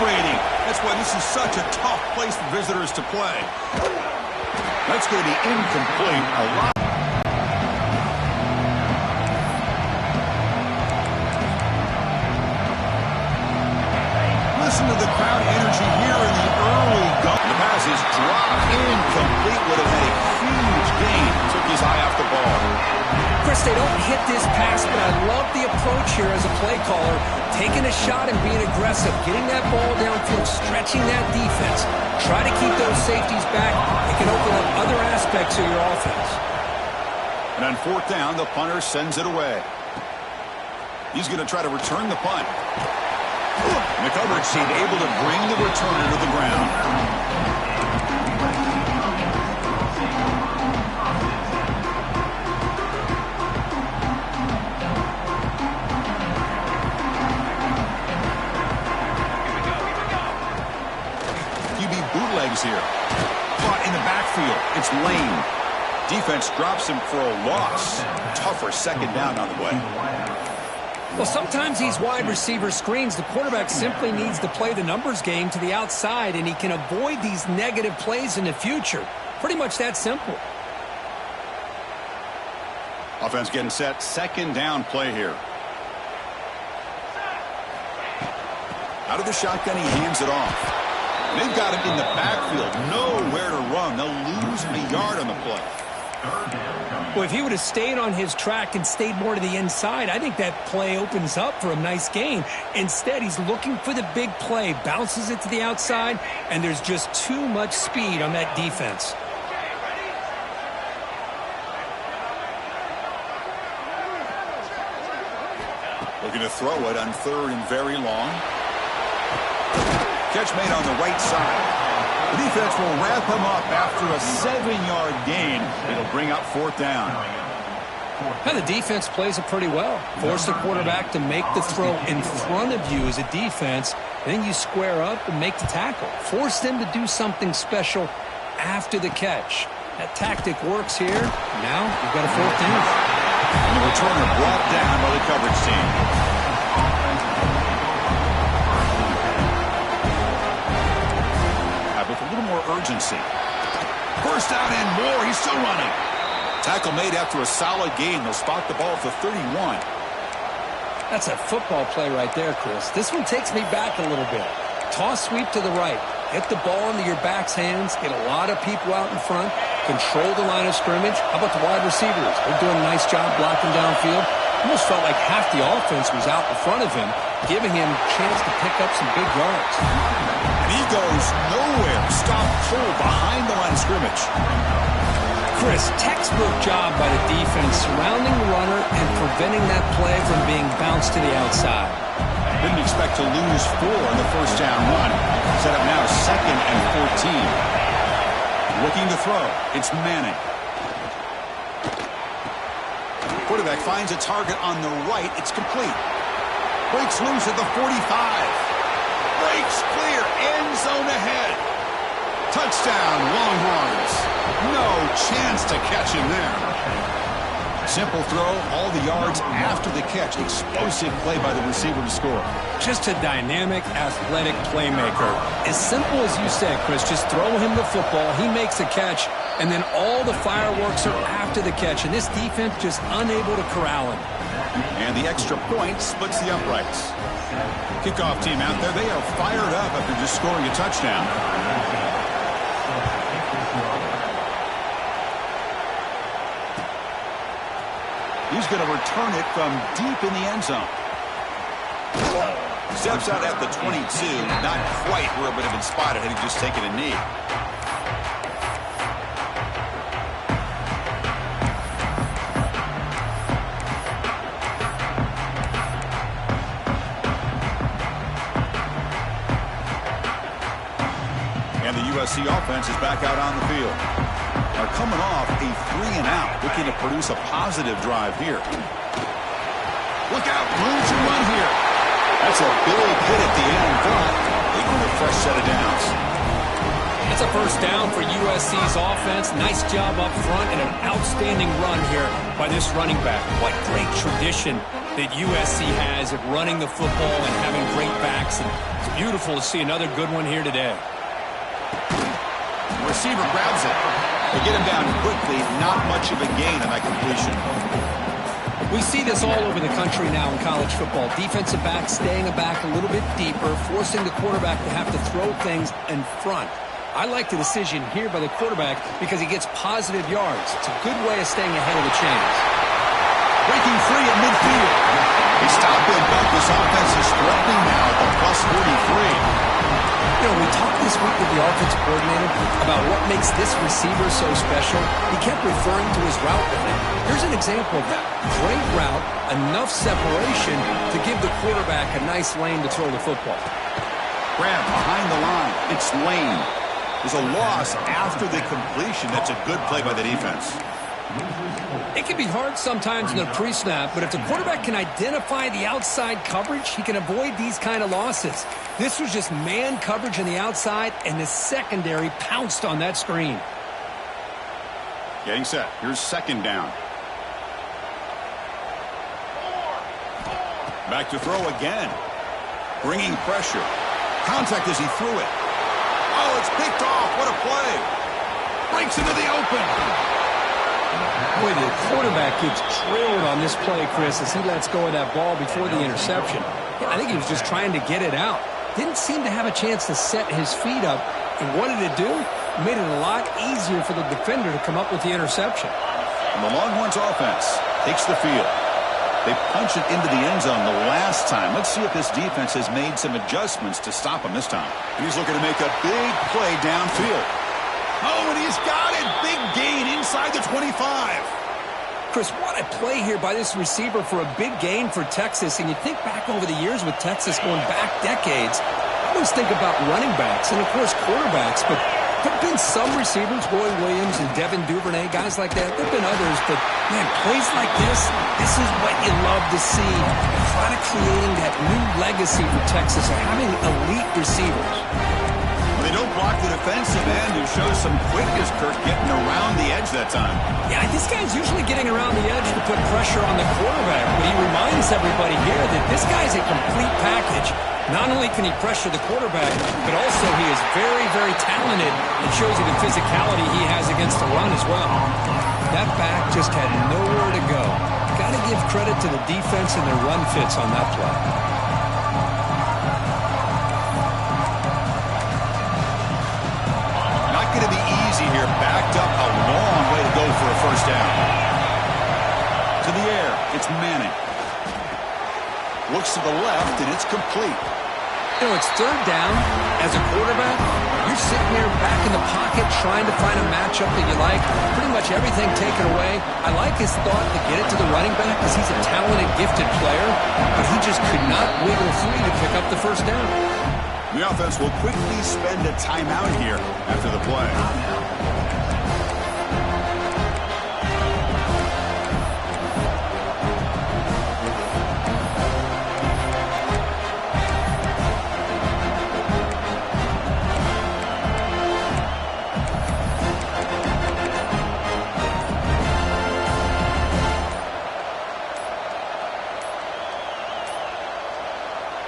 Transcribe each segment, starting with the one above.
celebrating. That's why this is such a tough place for visitors to play. That's going to be incomplete. A lot. Listen to the crowd energy here in the early go. The pass is dropped incomplete. Would have had a huge gain. Took his eye off the ball. Chris, they don't hit this pass, but I love the approach here as a play caller. Taking a shot and being aggressive. Getting that ball downfield, stretching that defense. Try to keep those safeties back. It can open up other aspects of your offense. And on fourth down, the punter sends it away. He's going to try to return the punt. And the coverage team able to bring the returner to the ground. Bootlegs here. Caught in the backfield. It's Lane. Defense drops him for a loss. Tougher second down on the way. Well, sometimes these wide receiver screens, the quarterback simply needs to play the numbers game to the outside, and he can avoid these negative plays in the future. Pretty much that simple. Offense getting set. Second down play here. Out of the shotgun, he hands it off. They've got him in the backfield. Nowhere to run. They'll lose a yard on the play. Well, if he would have stayed on his track and stayed more to the inside, I think that play opens up for a nice gain. Instead, he's looking for the big play, bounces it to the outside, and there's just too much speed on that defense. Looking to throw it on third and very long. Catch made on the right side. The defense will wrap him up after a 7-yard gain. It'll bring up fourth down. Now the defense plays it pretty well. Force the quarterback to make the throw in front of you as a defense. Then you square up and make the tackle. Force them to do something special after the catch. That tactic works here. Now you've got a fourth down. And the returner brought down by the coverage team. Urgency. First down and more. He's still running. Tackle made after a solid gain. They'll spot the ball for 31. That's a football play right there, Chris. This one takes me back a little bit. Toss sweep to the right. Get the ball into your back's hands. Get a lot of people out in front. Control the line of scrimmage. How about the wide receivers? They're doing a nice job blocking downfield. Almost felt like half the offense was out in front of him, giving him a chance to pick up some big yards. And he goes nowhere. Stop pull behind the line of scrimmage. Chris, textbook job by the defense surrounding the runner and preventing that play from being bounced to the outside. Didn't expect to lose 4 on the first down run. Set up now second and 14. Looking to throw. It's Manning. Quarterback finds a target on the right. It's complete. Breaks loose at the 45. Breaks clear. End zone ahead. Touchdown, Longhorns. No chance to catch him there. Simple throw, all the yards after the catch. Explosive play by the receiver to score. Just a dynamic, athletic playmaker. As simple as you said, Chris, just throw him the football. He makes a catch, and then all the fireworks are after the catch. And this defense just unable to corral him. And the extra point splits the uprights. Kickoff team out there, they are fired up after just scoring a touchdown. He's going to return it from deep in the end zone. Steps out at the 22. Not quite where it would have been spotted had he just taken a knee. And the USC offense is back out on the field. Are coming off a 3-and-out, looking to produce a positive drive here. Look out, room to run here. That's a big hit at the end, but they go a fresh set of downs. It's a first down for USC's offense. Nice job up front and an outstanding run here by this running back. What great tradition that USC has at running the football and having great backs. And Beautiful to see another good one here today. Receiver grabs it. They get him down quickly. Not much of a gain on that completion. We see this all over the country now in college football. Defensive backs staying back a little bit deeper, forcing the quarterback to have to throw things in front. I like the decision here by the quarterback because he gets positive yards. It's a good way of staying ahead of the chains. Breaking free at midfield. They stop him, but this offense is threatening now at the plus 43. You know, we talked this week with the offensive coordinator about what makes this receiver so special. He kept referring to his route running. Here's an example of that. Great route, enough separation to give the quarterback a nice lane to throw the football. Grab behind the line. It's Lane. There's a loss after the completion. That's a good play by the defense. It can be hard sometimes in the pre-snap, but if the quarterback can identify the outside coverage, he can avoid these kind of losses. This was just man coverage on the outside, and the secondary pounced on that screen. Getting set. Here's second down. Back to throw again. Bringing pressure. Contact as he threw it. Oh, it's picked off. What a play. Breaks into the open. Boy, the quarterback gets drilled on this play, Chris, as he lets go of that ball before the interception. I think he was just trying to get it out. Didn't seem to have a chance to set his feet up. And what did it do? Made it a lot easier for the defender to come up with the interception. And the Longhorns offense takes the field. They punch it into the end zone the last time. Let's see if this defense has made some adjustments to stop him this time. And he's looking to make a big play downfield. Oh, and he's got it. Big gain inside the 25. Chris, what a play here by this receiver for a big gain for Texas. And you think back over the years with Texas going back decades, I always think about running backs and, of course, quarterbacks. But there have been some receivers, Roy Williams and Devin Duvernay, guys like that. There have been others. But, man, plays like this is what you love to see. Kind of creating that new legacy for Texas of having elite receivers. They don't block the defensive end, who shows some quickness, Kirk, getting around the edge that time. Yeah, this guy's usually getting around the edge to put pressure on the quarterback, but he reminds everybody here that this guy's a complete package. Not only can he pressure the quarterback, but also he is very, very talented and shows you the physicality he has against the run as well. That back just had nowhere to go. Got to give credit to the defense and their run fits on that play. Going to be easy here. Backed up a long way to go for a first down. To the air. It's Manning. Looks to the left, and it's complete. You know, it's third down. As a quarterback, you're sitting there back in the pocket trying to find a matchup that you like. Pretty much everything taken away. I like his thought to get it to the running back because he's a talented, gifted player, but he just could not wiggle free to pick up the first down. The offense will quickly spend a timeout here after the play.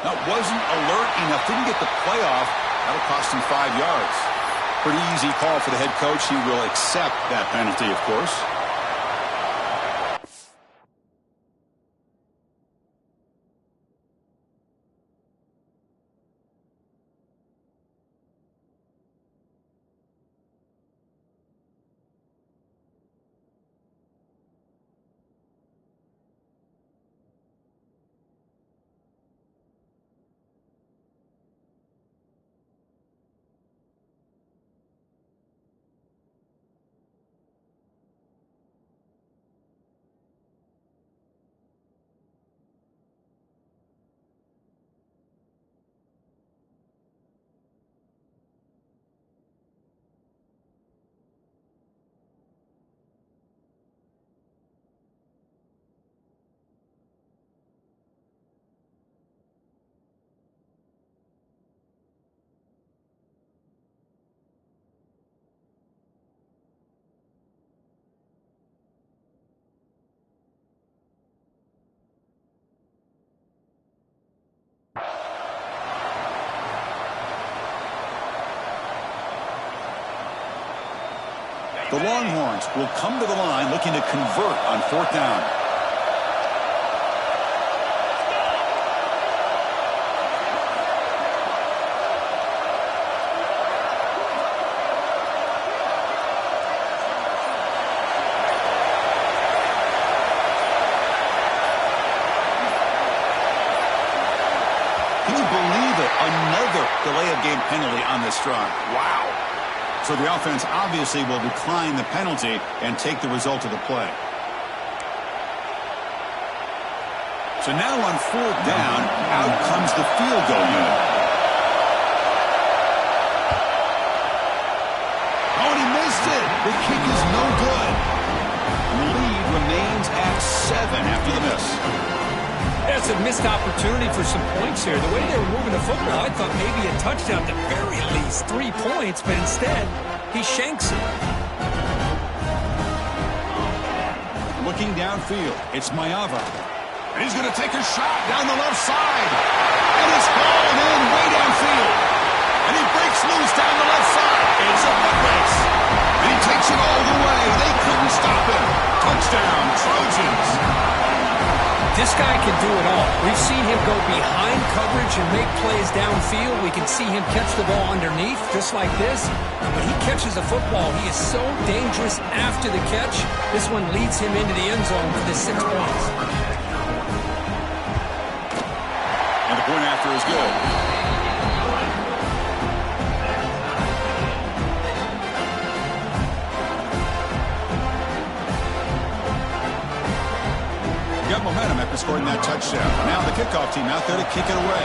That wasn't alert enough. Didn't get the playoff. That'll cost him 5 yards. Pretty easy call for the head coach. He will accept that penalty, of course. The Longhorns will come to the line looking to convert on 4th down. Can you believe it? Another delay of game penalty on this drive. Wow. So the offense obviously will decline the penalty and take the result of the play. So now on 4th down, out comes the field goal unit. Oh, and he missed it. The kick is no good. The lead remains at 7 after the miss. That's a missed opportunity for some points here. The way they were moving the football, I thought maybe a touchdown, at the very least 3 points, but instead, he shanks it. Looking downfield, it's Maiava. And he's going to take a shot down the left side. And it's fallen in way downfield. And he breaks loose down the left side. It's a foot race. And he takes it all the way. They couldn't stop him. Touchdown, Trojans. This guy can do it all. We've seen him go behind coverage and make plays downfield. We can see him catch the ball underneath, just like this. And when he catches a football, he is so dangerous after the catch. This one leads him into the end zone for the 6 points. And the point after is good. Got momentum after scoring that touchdown. Now the kickoff team out there to kick it away.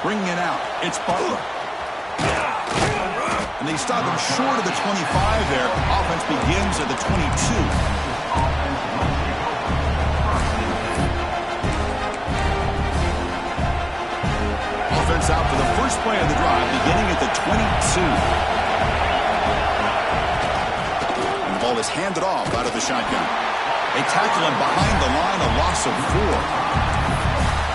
Bringing it out. It's Butler. And they stop him short of the 25 there. Offense begins at the 22. Offense out for the first play of the drive, beginning at the 22. Ball is handed off out of the shotgun. They tackle him behind the line, a loss of 4.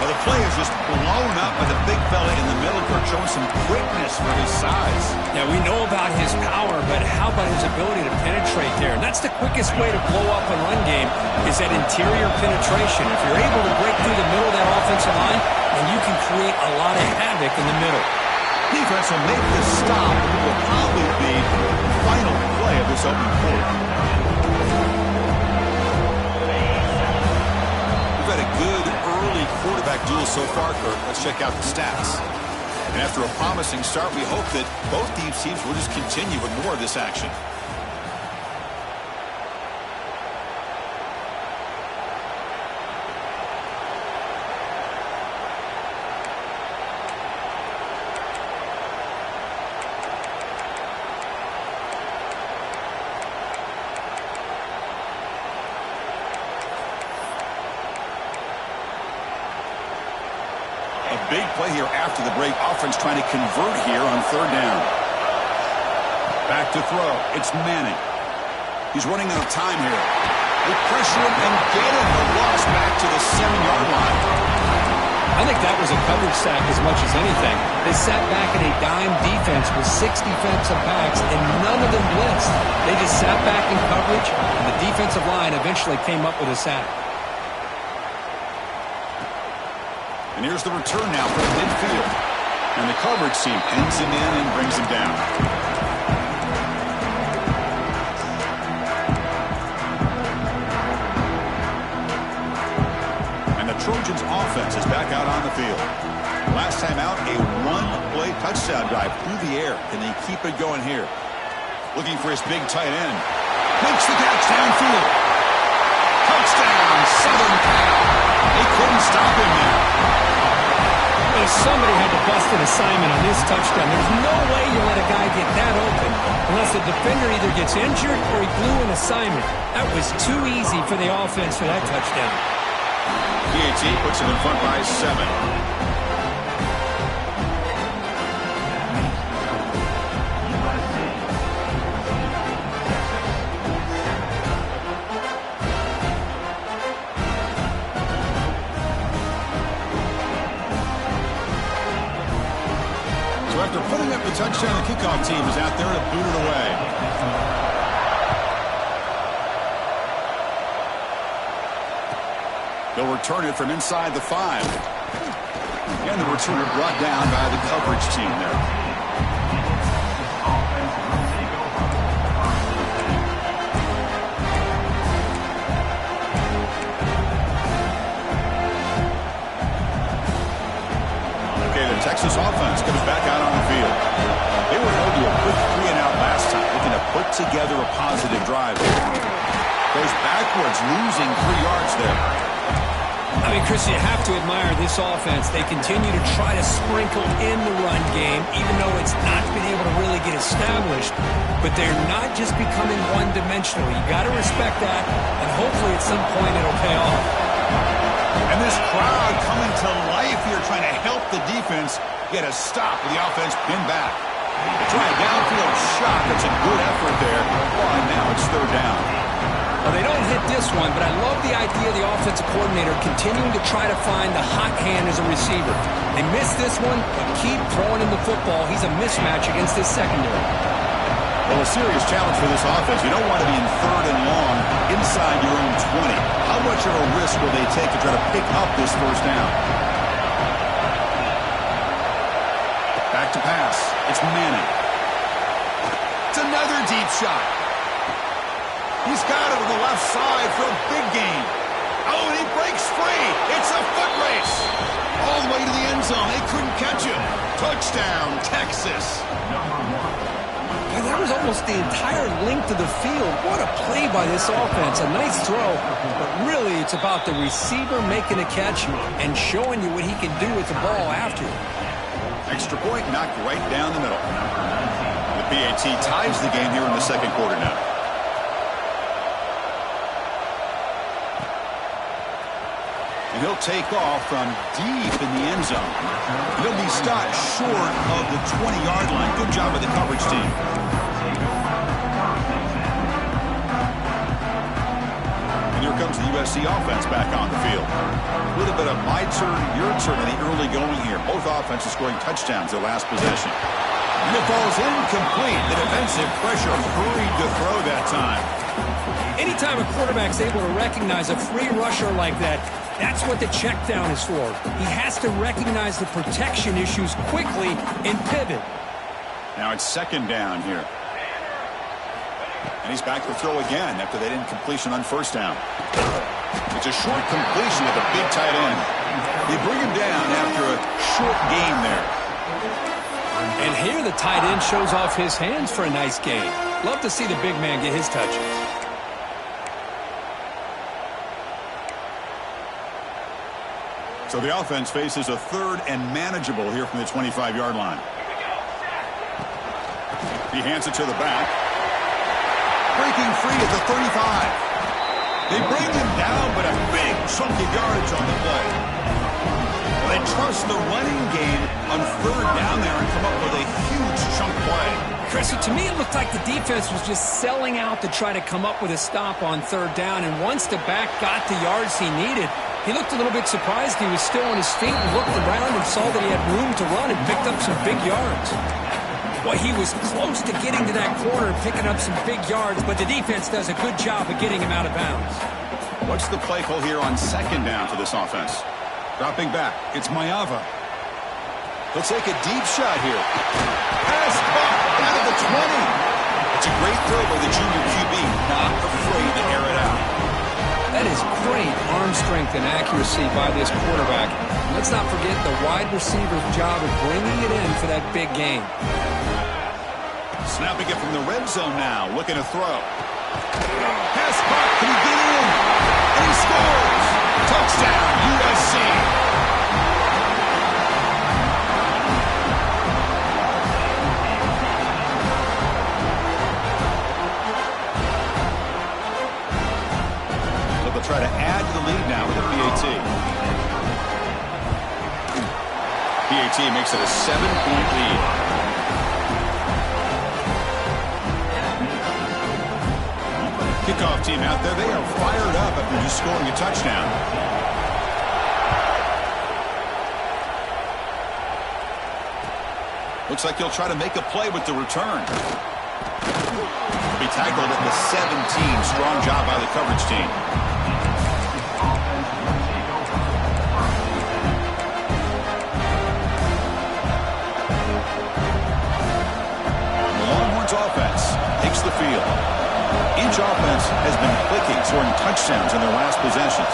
Well, the play is just blown up by the big fella in the middle, showing some quickness for his size. Yeah, we know about his power, but how about his ability to penetrate there? And that's the quickest way to blow up a run game, is that interior penetration. If you're able to break through the middle of that offensive line, then you can create a lot of havoc in the middle. Defense will make this stop. It will probably be the final play of this opening quarter. We've had a good early quarterback duel so far, Kurt. Let's check out the stats. And after a promising start, we hope that both these teams will just continue with more of this action. Big play here after the break. Offense trying to convert here on 3rd down. Back to throw. It's Manning. He's running out of time here. They pressure him and get him. A loss back to the 7-yard line. I think that was a coverage sack as much as anything. They sat back in a dime defense with 6 defensive backs, and none of them blitzed. They just sat back in coverage, and the defensive line eventually came up with a sack. And here's the return now from midfield. And the coverage team pins him in and brings him down. And the Trojans offense is back out on the field. Last time out, a 1-play touchdown drive through the air. Can they keep it going here? Looking for his big tight end. Makes the catch downfield. Touchdown, Southern Cal. They couldn't stop him there. Well, somebody had to bust an assignment on this touchdown. There's no way you let a guy get that open unless the defender either gets injured or he blew an assignment. That was too easy for the offense for that touchdown. PAT puts him in front by 7. after putting up the touchdown, the kickoff team is out there to boot it away. They'll return it from inside the 5. And the returner brought down by the coverage team there. Texas offense comes back out on the field. They were held to a quick 3-and-out last time, looking to put together a positive drive. Goes backwards, losing 3 yards there. I mean, Chris, you have to admire this offense. They continue to try to sprinkle in the run game, even though it's not been able to really get established. But they're not just becoming one-dimensional. You got to respect that, and hopefully at some point it'll pay off. And this crowd coming to life here, trying to help the defense get a stop with the offense pinned back. They try a downfield shot. That's a good effort there. Oh, and now it's 3rd down. Well, they don't hit this one, but I love the idea of the offensive coordinator continuing to try to find the hot hand as a receiver. They missed this one, but keep throwing him the football. He's a mismatch against this secondary. Well, a serious challenge for this offense. You don't want to be in 3rd and long inside your own 20. How much of a risk will they take to try to pick up this 1st down? Back to pass. It's Manning. It's another deep shot. He's got it on the left side for a big gain. Oh, and he breaks free. It's a foot race. All the way to the end zone. They couldn't catch him. Touchdown, Texas. And that was almost the entire length of the field. What a play by this offense. A nice throw, but really it's about the receiver making a catch and showing you what he can do with the ball after. Extra point knocked right down the middle. The PAT ties the game here in the 2nd quarter now. And he'll take off from deep in the end zone. He'll be stopped short of the 20-yard line. Good job of the coverage team. And here comes the USC offense back on the field. A little bit of my turn, your turn in the early going here. Both offenses scoring touchdowns their last possession. And it falls incomplete. The defensive pressure hurried to throw that time. Anytime a quarterback's able to recognize a free rusher like that, that's what the check down is for. He has to recognize the protection issues quickly and pivot. Now it's 2nd down here. And he's back to throw again after that incompletion on 1st down. It's a short completion with a big tight end. They bring him down after a short gain there. And here the tight end shows off his hands for a nice gain. Love to see the big man get his touches. So the offense faces a 3rd and manageable here from the 25-yard line. He hands it to the back. Breaking free at the 35. They bring him down, but a big chunk of yardage on the play. Well, they trust the running game on 3rd down there and come up with a huge chunk play. Chris, to me it looked like the defense was just selling out to try to come up with a stop on 3rd down, and once the back got the yards he needed, he looked a little bit surprised. He was still on his feet and looked around and saw that he had room to run and picked up some big yards. Well, he was close to getting to that corner and picking up some big yards, but the defense does a good job of getting him out of bounds. What's the play call here on 2nd down for this offense? Dropping back. It's Mayava. He'll take a deep shot here. Pass caught out of the 20. It's a great throw by the junior QB. Not afraid to air it out. That is great arm strength and accuracy by this quarterback. Let's not forget the wide receiver's job of bringing it in for that big game. Snapping it from the red zone now, looking to throw. Pass caught, can he get in? And he scores! Touchdown, USC! Try to add to the lead now with the PAT. PAT makes it a 7-point lead. Kickoff team out there, they are fired up after just scoring a touchdown. Looks like he'll try to make a play with the return. Be tackled at the 17. Strong job by the coverage team. The Longhorns offense takes the field. Each offense has been clicking, scoring touchdowns in their last possessions.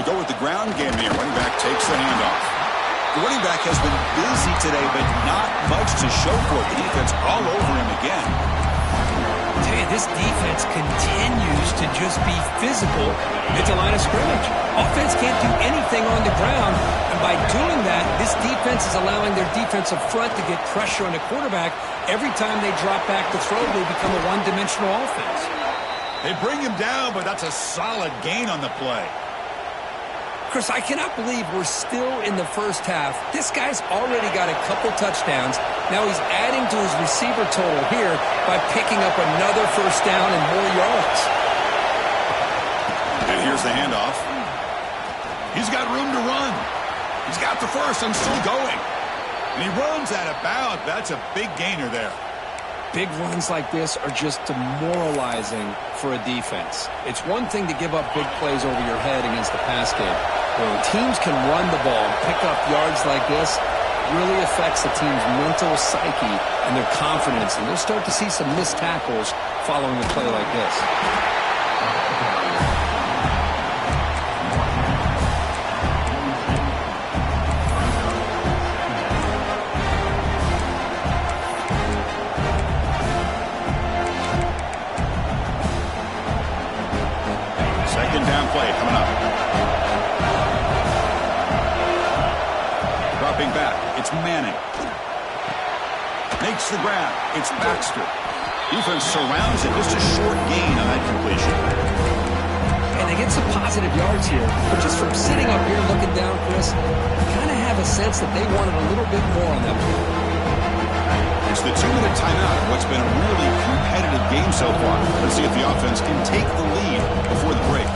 They go with the ground game here. Running back takes the handoff. The running back has been busy today, but not much to show for it. The defense all over him again. I tell you, this defense continues to just be physical at the line of scrimmage. Offense can't do anything on the ground, and by doing that, this defense is allowing their defensive front to get pressure on the quarterback. Every time they drop back to throw, they become a one-dimensional offense. They bring him down, but that's a solid gain on the play. Chris, I cannot believe we're still in the first half. This guy's already got a couple touchdowns. Now he's adding to his receiver total here by picking up another first down and more yards. And here's the handoff. He's got room to run. He's got the first and still going. And he runs out of bounds. That's a big gainer there. Big runs like this are just demoralizing for a defense. It's one thing to give up big plays over your head against the pass game. When teams can run the ball and pick up yards like this, it really affects the team's mental psyche and their confidence. And they'll start to see some missed tackles following a play like this. Second down play coming up. Dropping back, it's Manning. Makes the grab, it's Baxter. Defense surrounds it, just a short gain on that completion. And they get some positive yards here, but just from sitting up here looking down, Chris, I kind of have a sense that they wanted a little bit more on that play. It's the 2-minute timeout of what's been a really competitive game so far. Let's see if the offense can take the lead before the break.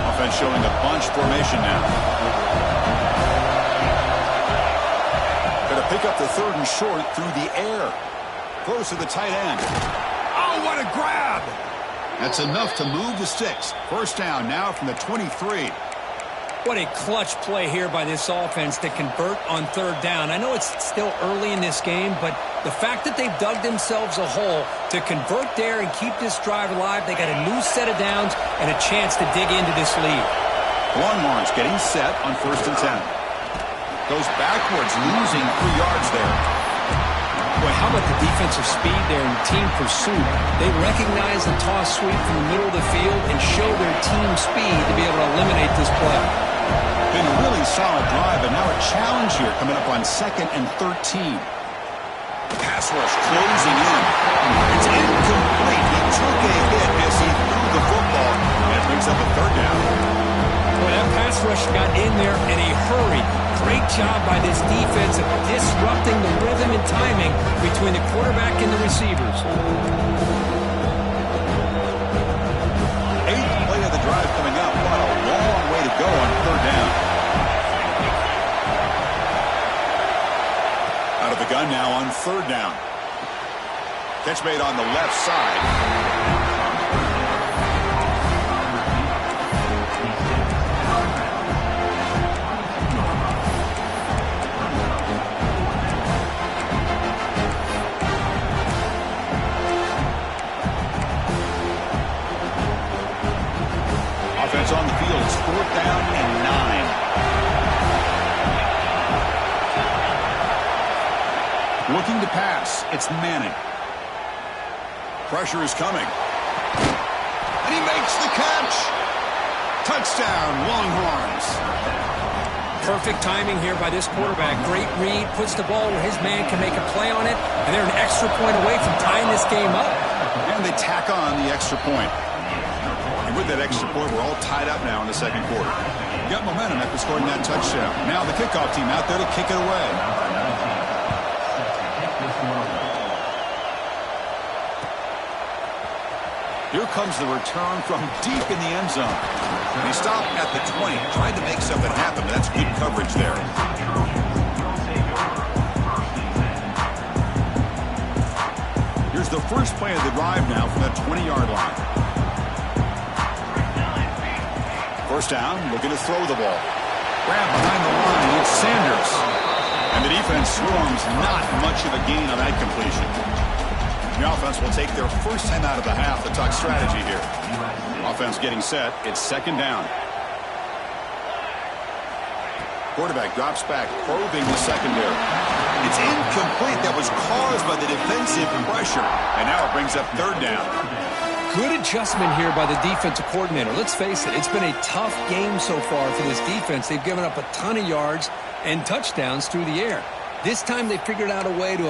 Offense showing a bunch formation now. Going to pick up the third and short through the air. Close to the tight end. Oh, what a grab! That's enough to move the sticks. First down now from the 23. What a clutch play here by this offense to convert on third down. I know it's still early in this game, but the fact that they've dug themselves a hole to convert there and keep this drive alive, they got a new set of downs and a chance to dig into this lead. Longhorns getting set on 1st and 10. Goes backwards, losing 3 yards there. Boy, how about the defensive speed there in team pursuit? They recognize the toss sweep from the middle of the field and show their team speed to be able to eliminate this play. Been a really solid drive, but now a challenge here coming up on 2nd and 13. Pass rush closing in. It's incomplete. He took a hit as he threw the football, and it brings up a 3rd down. Boy, that pass rush got in there in a hurry. Great job by this defense of disrupting the rhythm and timing between the quarterback and the receivers. 8th play of the drive coming up. What a long way to go on 3rd down. Out of the gun now on 3rd down. Catch made on the left side. Offense on the field. It's 4th down and 9. Looking to pass. It's Manning. Pressure is coming. And he makes the catch. Touchdown, Longhorns. Perfect timing here by this quarterback. Great read. Puts the ball where his man can make a play on it. And they're an extra point away from tying this game up. And they tack on the extra point. And with that extra point, we're all tied up now in the 2nd quarter. Got momentum after scoring that touchdown. Now the kickoff team out there to kick it away. Here comes the return from deep in the end zone. He stopped at the 20, tried to make something happen, but that's good coverage there. Here's the first play of the drive now from the 20-yard line. First down, looking to throw the ball. Grab behind the line, it's Sanders. And the defense swarms, not much of a gain on that completion. The offense will take their first time out of the half to talk strategy here. Offense getting set. It's second down. Quarterback drops back, probing the secondary. It's incomplete. That was caused by the defensive pressure. And now it brings up third down. Good adjustment here by the defensive coordinator. Let's face it, it's been a tough game so far for this defense. They've given up a ton of yards and touchdowns through the air. This time they figured out a way to